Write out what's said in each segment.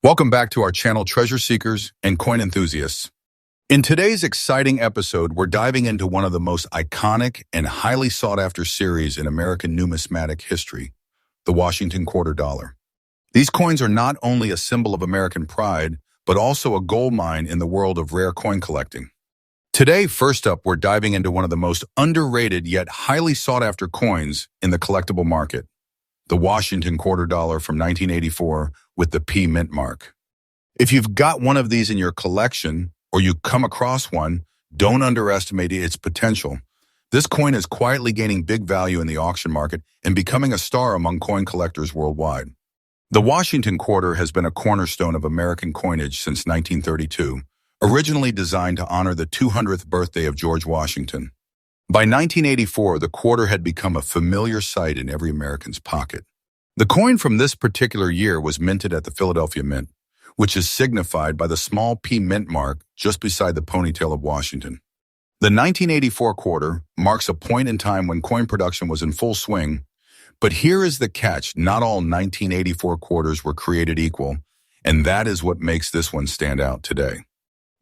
Welcome back to our channel, Treasure Seekers and Coin Enthusiasts. In today's exciting episode, we're diving into one of the most iconic and highly sought-after series in American numismatic history, the Washington quarter dollar. These coins are not only a symbol of American pride, but also a gold mine in the world of rare coin collecting. Today, first up, we're diving into one of the most underrated yet highly sought-after coins in the collectible market, the Washington quarter dollar from 1984 with the P mint mark. If you've got one of these in your collection or you come across one, don't underestimate its potential. This coin is quietly gaining big value in the auction market and becoming a star among coin collectors worldwide. The Washington quarter has been a cornerstone of American coinage since 1932, originally designed to honor the 200th birthday of George Washington. By 1984, the quarter had become a familiar sight in every American's pocket. The coin from this particular year was minted at the Philadelphia Mint, which is signified by the small P mint mark just beside the ponytail of Washington. The 1984 quarter marks a point in time when coin production was in full swing, but here is the catch: not all 1984 quarters were created equal, and that is what makes this one stand out today.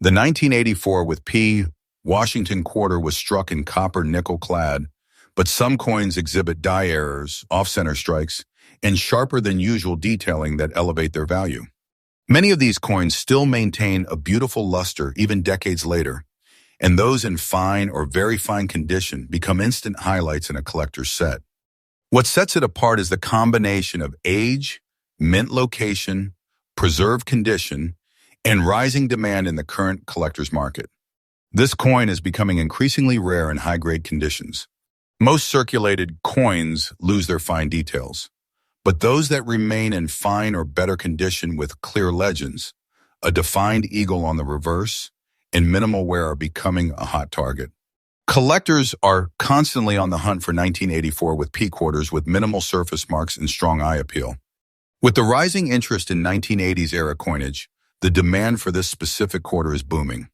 The 1984 with P Washington quarter was struck in copper nickel clad, but some coins exhibit die errors, off-center strikes, and sharper than usual detailing that elevate their value. Many of these coins still maintain a beautiful luster even decades later, and those in fine or very fine condition become instant highlights in a collector's set. What sets it apart is the combination of age, mint location, preserved condition, and rising demand in the current collector's market. This coin is becoming increasingly rare in high-grade conditions. Most circulated coins lose their fine details, but those that remain in fine or better condition with clear legends, a defined eagle on the reverse, and minimal wear are becoming a hot target. Collectors are constantly on the hunt for 1984 with P quarters with minimal surface marks and strong eye appeal. With the rising interest in 1980s era coinage, the demand for this specific quarter is booming.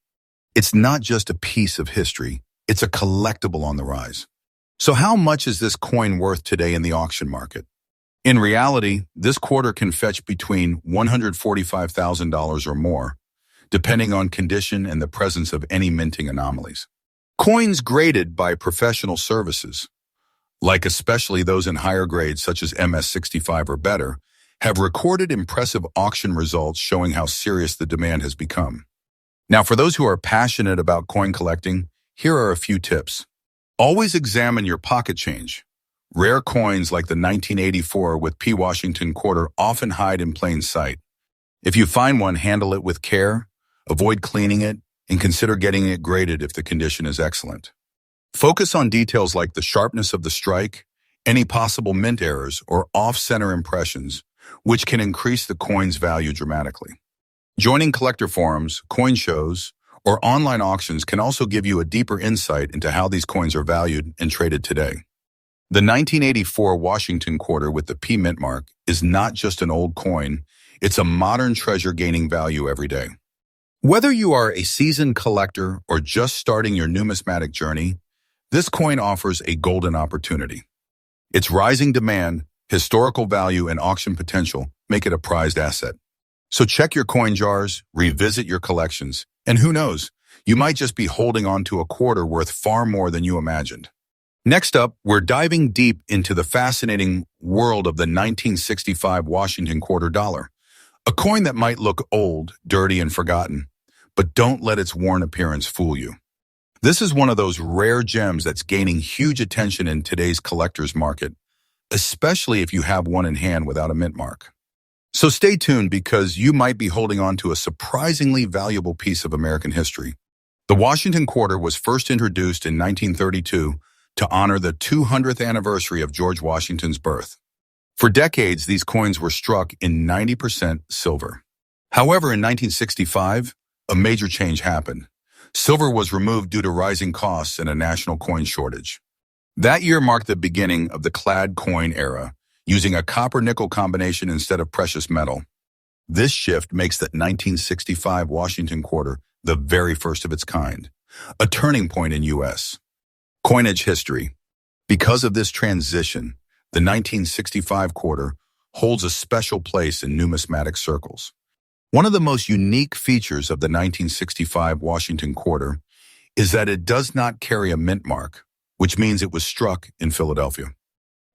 It's not just a piece of history, it's a collectible on the rise. So how much is this coin worth today in the auction market? In reality, this quarter can fetch between $145,000 or more, depending on condition and the presence of any minting anomalies. Coins graded by professional services, like especially those in higher grades such as MS65 or better, have recorded impressive auction results showing how serious the demand has become. Now, for those who are passionate about coin collecting, here are a few tips. Always examine your pocket change. Rare coins like the 1984 with P Washington quarter often hide in plain sight. If you find one, handle it with care, avoid cleaning it, and consider getting it graded if the condition is excellent. Focus on details like the sharpness of the strike, any possible mint errors, or off-center impressions, which can increase the coin's value dramatically. Joining collector forums, coin shows, or online auctions can also give you a deeper insight into how these coins are valued and traded today. The 1984 Washington quarter with the P mint mark is not just an old coin, it's a modern treasure gaining value every day. Whether you are a seasoned collector or just starting your numismatic journey, this coin offers a golden opportunity. Its rising demand, historical value, and auction potential make it a prized asset. So check your coin jars, revisit your collections, and who knows, you might just be holding on to a quarter worth far more than you imagined. Next up, we're diving deep into the fascinating world of the 1965 Washington quarter dollar, a coin that might look old, dirty, and forgotten, but don't let its worn appearance fool you. This is one of those rare gems that's gaining huge attention in today's collector's market, especially if you have one in hand without a mint mark. So stay tuned because you might be holding on to a surprisingly valuable piece of American history. The Washington quarter was first introduced in 1932 to honor the 200th anniversary of George Washington's birth. For decades, these coins were struck in 90% silver. However, in 1965, a major change happened. Silver was removed due to rising costs and a national coin shortage. That year marked the beginning of the clad coin era, using a copper-nickel combination instead of precious metal. This shift makes the 1965 Washington quarter the very first of its kind, a turning point in U.S. coinage history. Because of this transition, the 1965 quarter holds a special place in numismatic circles. One of the most unique features of the 1965 Washington quarter is that it does not carry a mint mark, which means it was struck in Philadelphia.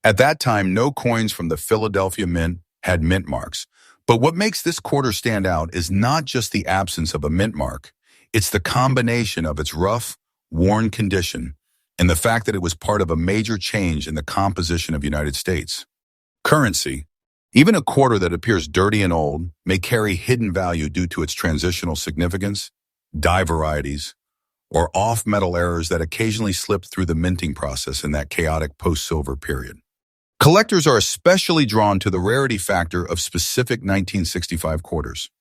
At that time, no coins from the Philadelphia Mint had mint marks. But what makes this quarter stand out is not just the absence of a mint mark, it's the combination of its rough, worn condition and the fact that it was part of a major change in the composition of the United States. Currency. Even a quarter that appears dirty and old may carry hidden value due to its transitional significance, die varieties, or off-metal errors that occasionally slip through the minting process in that chaotic post-silver period. Collectors are especially drawn to the rarity factor of specific 1965 quarters.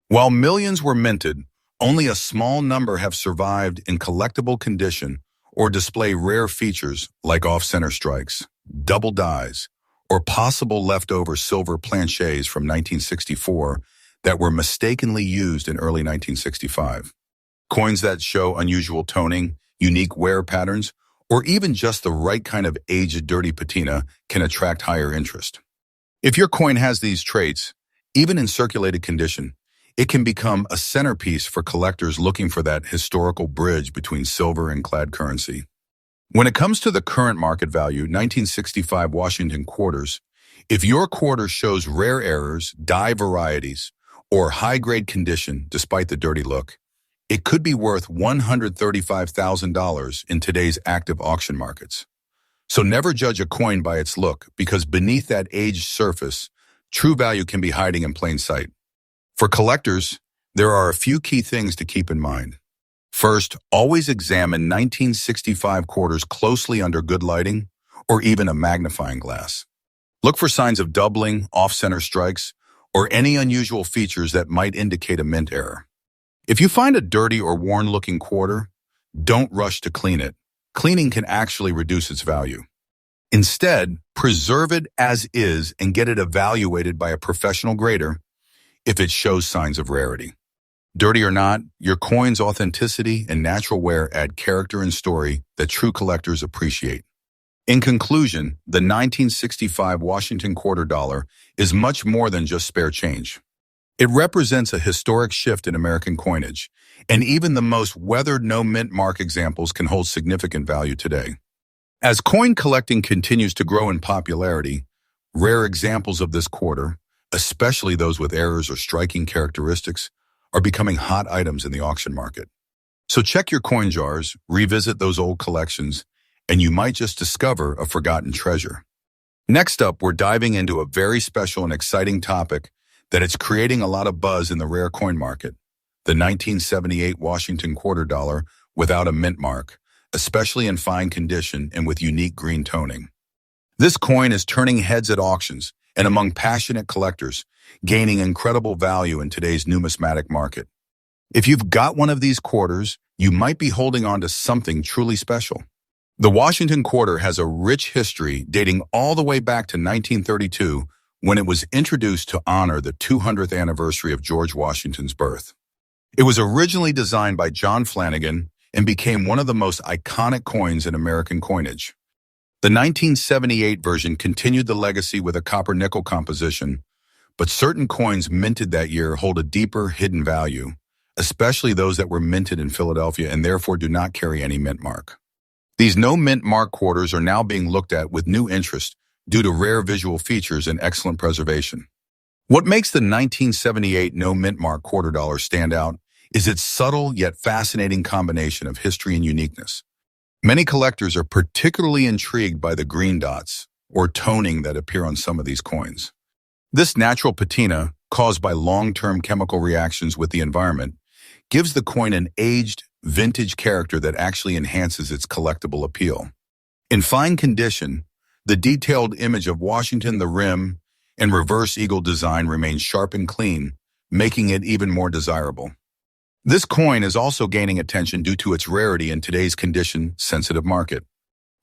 While millions were minted, only a small number have survived in collectible condition or display rare features like off-center strikes, double dies, or possible leftover silver planchets from 1964 that were mistakenly used in early 1965. Coins that show unusual toning, unique wear patterns, or even just the right kind of aged dirty patina can attract higher interest. If your coin has these traits, even in circulated condition, it can become a centerpiece for collectors looking for that historical bridge between silver and clad currency. When it comes to the current market value, 1965 Washington quarters, if your quarter shows rare errors, die varieties, or high-grade condition despite the dirty look, it could be worth $135,000 in today's active auction markets. So never judge a coin by its look, because beneath that aged surface, true value can be hiding in plain sight. For collectors, there are a few key things to keep in mind. First, always examine 1965 quarters closely under good lighting or even a magnifying glass. Look for signs of doubling, off-center strikes, or any unusual features that might indicate a mint error. If you find a dirty or worn-looking quarter, don't rush to clean it. Cleaning can actually reduce its value. Instead, preserve it as is and get it evaluated by a professional grader if it shows signs of rarity. Dirty or not, your coin's authenticity and natural wear add character and story that true collectors appreciate. In conclusion, the 1965 Washington quarter dollar is much more than just spare change. It represents a historic shift in American coinage, and even the most weathered no-mint mark examples can hold significant value today. As coin collecting continues to grow in popularity, rare examples of this quarter, especially those with errors or striking characteristics, are becoming hot items in the auction market. So check your coin jars, revisit those old collections, and you might just discover a forgotten treasure. Next up, we're diving into a very special and exciting topic that it's creating a lot of buzz in the rare coin market, the 1978 Washington quarter dollar without a mint mark, especially in fine condition and with unique green toning. This coin is turning heads at auctions and among passionate collectors, gaining incredible value in today's numismatic market. If you've got one of these quarters, you might be holding on to something truly special. The Washington quarter has a rich history dating all the way back to 1932, when it was introduced to honor the 200th anniversary of George Washington's birth. It was originally designed by John Flanagan and became one of the most iconic coins in American coinage. The 1978 version continued the legacy with a copper-nickel composition, but certain coins minted that year hold a deeper, hidden value, especially those that were minted in Philadelphia and therefore do not carry any mint mark. These no-mint mark quarters are now being looked at with new interest due to rare visual features and excellent preservation. What makes the 1978 no-mint mark quarter dollar stand out is its subtle yet fascinating combination of history and uniqueness. Many collectors are particularly intrigued by the green dots, or toning, that appear on some of these coins. This natural patina, caused by long-term chemical reactions with the environment, gives the coin an aged, vintage character that actually enhances its collectible appeal. In fine condition, the detailed image of Washington, the rim, and reverse eagle design remains sharp and clean, making it even more desirable. This coin is also gaining attention due to its rarity in today's condition-sensitive market.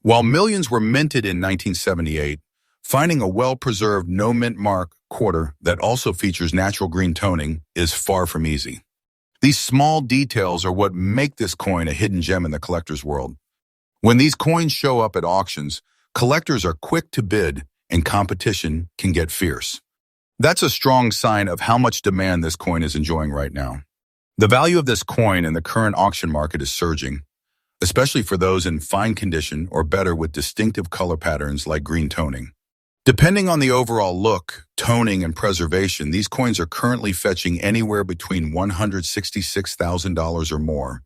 While millions were minted in 1978, finding a well-preserved no-mint mark quarter that also features natural green toning is far from easy. These small details are what make this coin a hidden gem in the collector's world. When these coins show up at auctions, collectors are quick to bid and competition can get fierce. That's a strong sign of how much demand this coin is enjoying right now. The value of this coin in the current auction market is surging, especially for those in fine condition or better with distinctive color patterns like green toning. Depending on the overall look, toning, and preservation, these coins are currently fetching anywhere between $166,000 or more,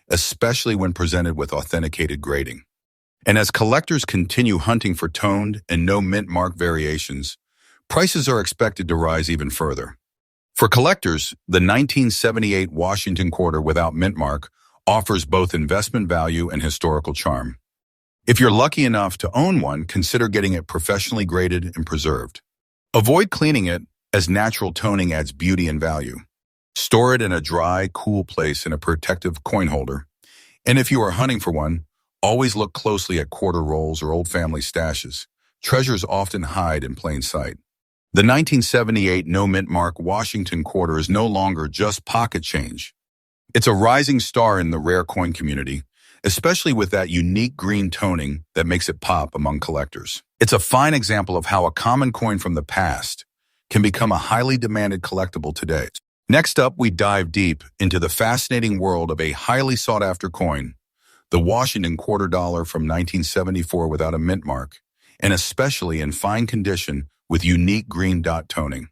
especially when presented with authenticated grading. And as collectors continue hunting for toned and no mint mark variations, prices are expected to rise even further. For collectors, the 1978 Washington quarter without mint mark offers both investment value and historical charm. If you're lucky enough to own one, consider getting it professionally graded and preserved. Avoid cleaning it, as natural toning adds beauty and value. Store it in a dry, cool place in a protective coin holder. And if you are hunting for one, always look closely at quarter rolls or old family stashes. Treasures often hide in plain sight. The 1978 no mint mark Washington quarter is no longer just pocket change. It's a rising star in the rare coin community, especially with that unique green toning that makes it pop among collectors. It's a fine example of how a common coin from the past can become a highly demanded collectible today. Next up, we dive deep into the fascinating world of a highly sought-after coin, the Washington quarter dollar from 1974 without a mint mark, and especially in fine condition with unique green dot toning.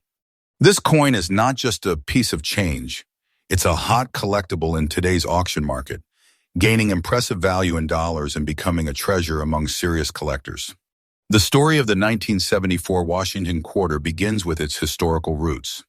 This coin is not just a piece of change, it's a hot collectible in today's auction market, gaining impressive value in dollars and becoming a treasure among serious collectors. The story of the 1974 Washington quarter begins with its historical roots.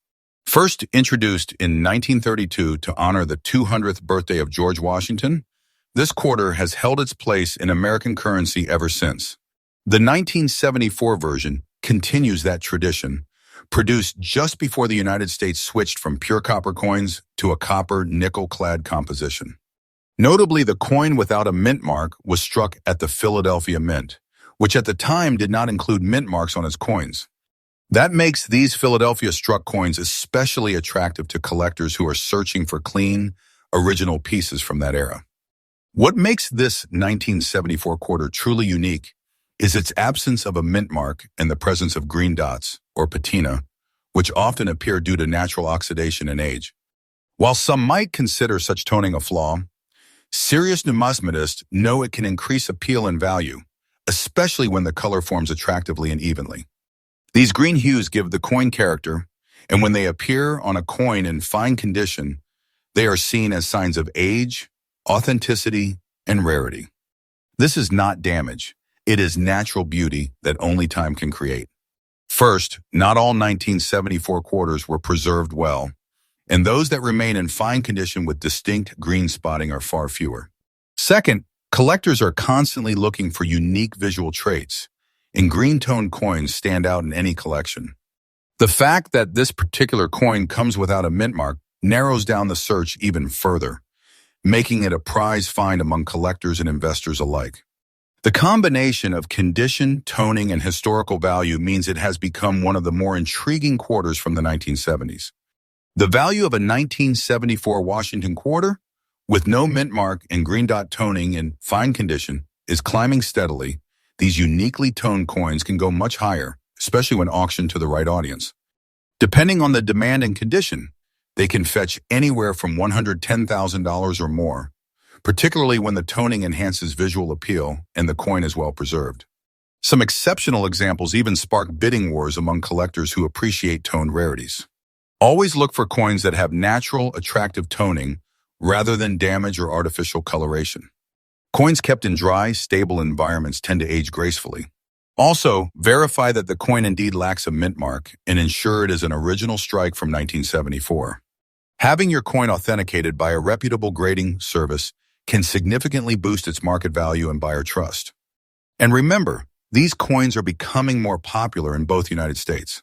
First introduced in 1932 to honor the 200th birthday of George Washington, this quarter has held its place in American currency ever since. The 1974 version continues that tradition, produced just before the United States switched from pure copper coins to a copper nickel-clad composition. Notably, the coin without a mint mark was struck at the Philadelphia Mint, which at the time did not include mint marks on its coins. That makes these Philadelphia-struck coins especially attractive to collectors who are searching for clean, original pieces from that era. What makes this 1974 quarter truly unique is its absence of a mint mark and the presence of green dots, or patina, which often appear due to natural oxidation and age. While some might consider such toning a flaw, serious numismatists know it can increase appeal and value, especially when the color forms attractively and evenly. These green hues give the coin character, and when they appear on a coin in fine condition, they are seen as signs of age, authenticity, and rarity. This is not damage. It is natural beauty that only time can create. First, not all 1974 quarters were preserved well, and those that remain in fine condition with distinct green spotting are far fewer. Second, collectors are constantly looking for unique visual traits, and green-toned coins stand out in any collection. The fact that this particular coin comes without a mint mark narrows down the search even further, making it a prize find among collectors and investors alike. The combination of condition, toning, and historical value means it has become one of the more intriguing quarters from the 1970s. The value of a 1974 Washington quarter, with no mint mark and green dot toning in fine condition, is climbing steadily. These uniquely toned coins can go much higher, especially when auctioned to the right audience. Depending on the demand and condition, they can fetch anywhere from $110,000 or more, particularly when the toning enhances visual appeal and the coin is well preserved. Some exceptional examples even spark bidding wars among collectors who appreciate toned rarities. Always look for coins that have natural, attractive toning rather than damage or artificial coloration. Coins kept in dry, stable environments tend to age gracefully. Also, verify that the coin indeed lacks a mint mark and ensure it is an original strike from 1974. Having your coin authenticated by a reputable grading service can significantly boost its market value and buyer trust. And remember, these coins are becoming more popular in both United States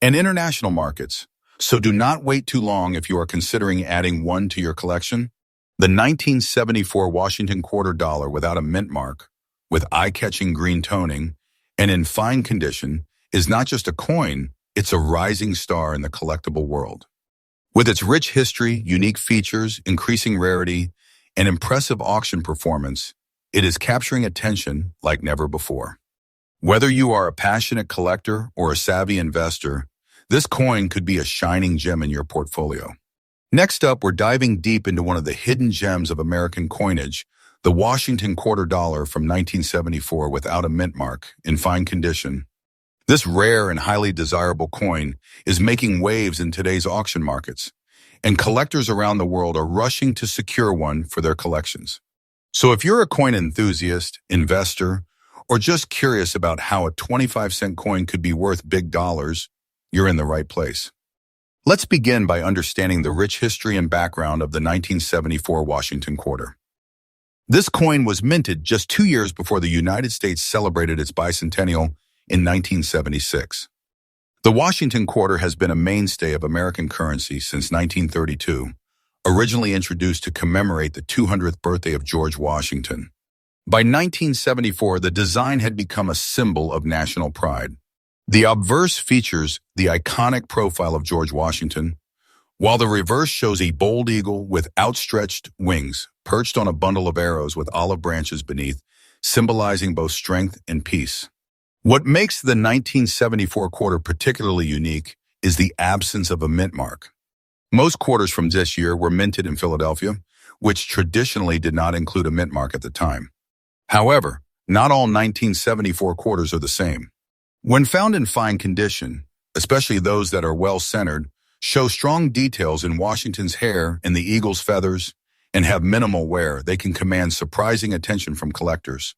and international markets, so do not wait too long if you are considering adding one to your collection. The 1974 Washington quarter dollar without a mint mark, with eye-catching green toning, and in fine condition, is not just a coin, it's a rising star in the collectible world. With its rich history, unique features, increasing rarity, and impressive auction performance, it is capturing attention like never before. Whether you are a passionate collector or a savvy investor, This coin could be a shining gem in your portfolio. Next up, we're diving deep into one of the hidden gems of American coinage, the Washington quarter dollar from 1974 without a mint mark, in fine condition. This rare and highly desirable coin is making waves in today's auction markets, and collectors around the world are rushing to secure one for their collections. So if you're a coin enthusiast, investor, or just curious about how a 25-cent coin could be worth big dollars, you're in the right place. Let's begin by understanding the rich history and background of the 1974 Washington quarter. This coin was minted just 2 years before the United States celebrated its bicentennial in 1976. The Washington quarter has been a mainstay of American currency since 1932, originally introduced to commemorate the 200th birthday of George Washington. By 1974, the design had become a symbol of national pride. The obverse features the iconic profile of George Washington, while the reverse shows a bold eagle with outstretched wings, perched on a bundle of arrows with olive branches beneath, symbolizing both strength and peace. What makes the 1974 quarter particularly unique is the absence of a mint mark. Most quarters from this year were minted in Philadelphia, which traditionally did not include a mint mark at the time. However, not all 1974 quarters are the same. When found in fine condition, especially those that are well-centered, show strong details in Washington's hair and the eagle's feathers, and have minimal wear, they can command surprising attention from collectors.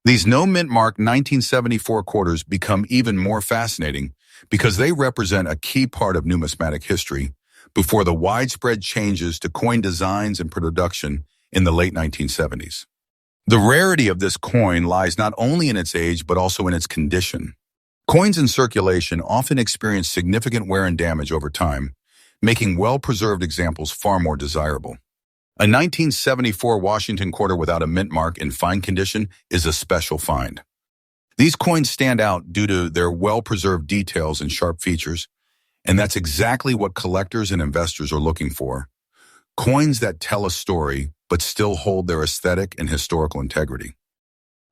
These no-mint mark 1974 quarters become even more fascinating because they represent a key part of numismatic history before the widespread changes to coin designs and production in the late 1970s. The rarity of this coin lies not only in its age but also in its condition. Coins in circulation often experience significant wear and damage over time, making well-preserved examples far more desirable. A 1974 Washington quarter without a mint mark in fine condition is a special find. These coins stand out due to their well-preserved details and sharp features, and that's exactly what collectors and investors are looking for. Coins that tell a story but still hold their aesthetic and historical integrity.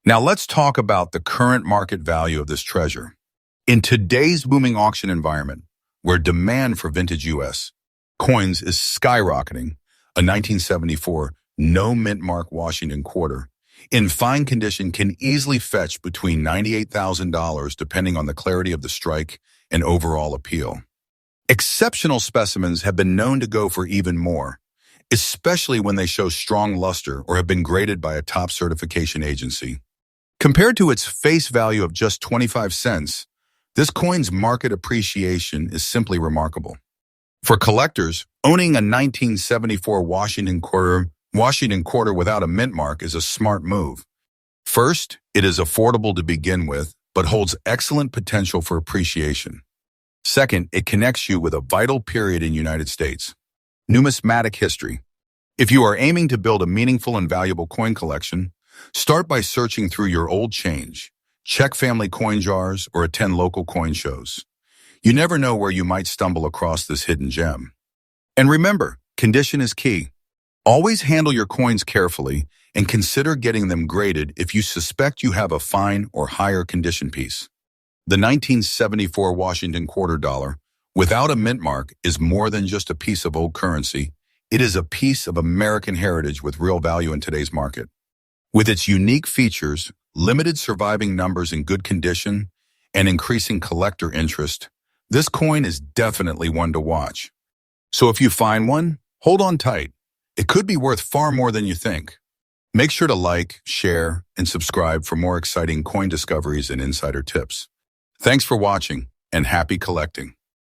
Now let's talk about the current market value of this treasure. In today's booming auction environment, where demand for vintage U.S. coins is skyrocketing, a 1974 no-mint mark Washington quarter in fine condition can easily fetch between $98,000 depending on the clarity of the strike and overall appeal. Exceptional specimens have been known to go for even more, especially when they show strong luster or have been graded by a top certification agency. Compared to its face value of just 25 cents, this coin's market appreciation is simply remarkable. For collectors, owning a 1974 Washington quarter without a mint mark is a smart move. First, it is affordable to begin with, but holds excellent potential for appreciation. Second, it connects you with a vital period in the United States. Numismatic history. If you are aiming to build a meaningful and valuable coin collection, start by searching through your old change, check family coin jars, or attend local coin shows. You never know where you might stumble across this hidden gem. And remember, condition is key. Always handle your coins carefully and consider getting them graded if you suspect you have a fine or higher condition piece. The 1974 Washington quarter dollar, without a mint mark, is more than just a piece of old currency. It is a piece of American heritage with real value in today's market. With its unique features, limited surviving numbers in good condition, and increasing collector interest, this coin is definitely one to watch. So if you find one, hold on tight. It could be worth far more than you think. Make sure to like, share, and subscribe for more exciting coin discoveries and insider tips. Thanks for watching, and happy collecting.